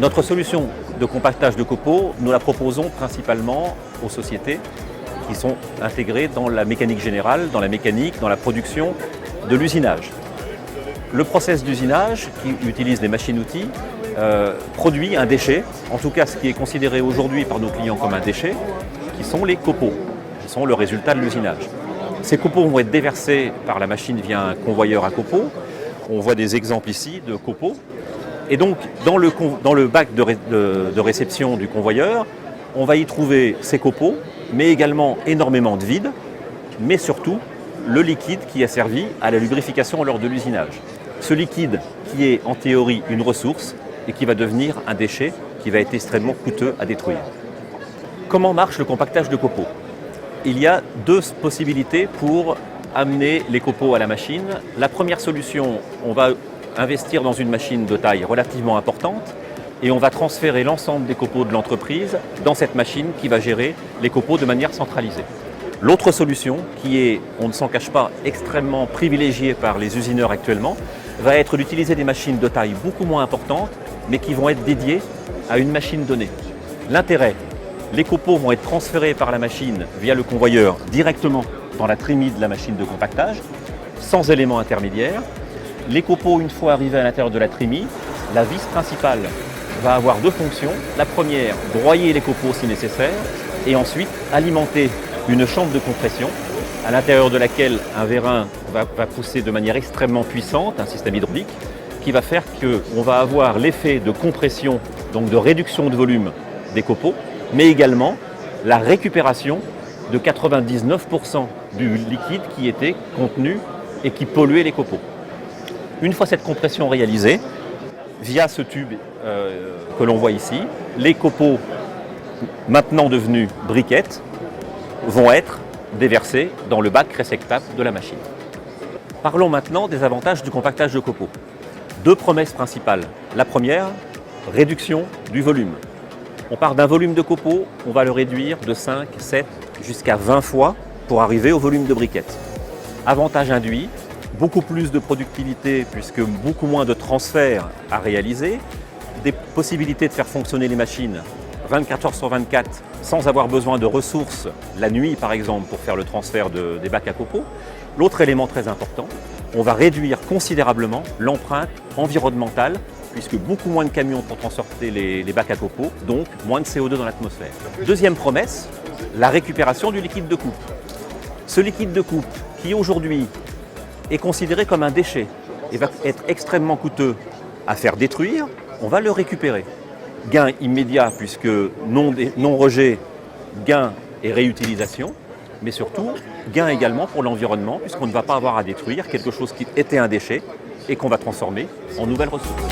Notre solution de compactage de copeaux, nous la proposons principalement aux sociétés qui sont intégrées dans la mécanique générale, dans la mécanique, dans la production de l'usinage. Le process d'usinage, qui utilise des machines-outils, produit un déchet, en tout cas ce qui est considéré aujourd'hui par nos clients comme un déchet, qui sont les copeaux, qui sont le résultat de l'usinage. Ces copeaux vont être déversés par la machine via un convoyeur à copeaux. On voit des exemples ici de copeaux. Et donc, dans le bac de réception du convoyeur, on va y trouver ces copeaux, mais également énormément de vide, mais surtout le liquide qui a servi à la lubrification lors de l'usinage. Ce liquide qui est en théorie une ressource et qui va devenir un déchet qui va être extrêmement coûteux à détruire. Comment marche le compactage de copeaux? Il y a deux possibilités pour amener les copeaux à la machine. La première solution, on va investir dans une machine de taille relativement importante et on va transférer l'ensemble des copeaux de l'entreprise dans cette machine qui va gérer les copeaux de manière centralisée. L'autre solution, qui est, on ne s'en cache pas, extrêmement privilégiée par les usineurs actuellement, va être d'utiliser des machines de taille beaucoup moins importante, mais qui vont être dédiées à une machine donnée. L'intérêt, les copeaux vont être transférés par la machine via le convoyeur directement dans la trémie de la machine de compactage, sans éléments intermédiaires. Les copeaux, une fois arrivés à l'intérieur de la trémie, la vis principale va avoir deux fonctions. La première, broyer les copeaux si nécessaire, et ensuite alimenter une chambre de compression à l'intérieur de laquelle un vérin va pousser de manière extrêmement puissante, un système hydraulique, qui va faire qu'on va avoir l'effet de compression, donc de réduction de volume des copeaux, mais également la récupération de 99% du liquide qui était contenu et qui polluait les copeaux. Une fois cette compression réalisée, via ce tube que l'on voit ici, les copeaux, maintenant devenus briquettes, vont être déversés dans le bac réceptacle de la machine. Parlons maintenant des avantages du compactage de copeaux. Deux promesses principales. La première, réduction du volume. On part d'un volume de copeaux, on va le réduire de 5, 7 jusqu'à 20 fois pour arriver au volume de briquettes. Avantage induit, beaucoup plus de productivité puisque beaucoup moins de transferts à réaliser, des possibilités de faire fonctionner les machines 24 heures sur 24 sans avoir besoin de ressources la nuit par exemple pour faire le transfert des bacs à copeaux. L'autre élément très important, on va réduire considérablement l'empreinte environnementale puisque beaucoup moins de camions pour transporter les bacs à copeaux, donc moins de CO2 dans l'atmosphère. Deuxième promesse, la récupération du liquide de coupe. Ce liquide de coupe qui aujourd'hui est considéré comme un déchet et va être extrêmement coûteux à faire détruire, on va le récupérer. Gain immédiat puisque non-rejet, gain et réutilisation, mais surtout gain également pour l'environnement puisqu'on ne va pas avoir à détruire quelque chose qui était un déchet et qu'on va transformer en nouvelle ressource.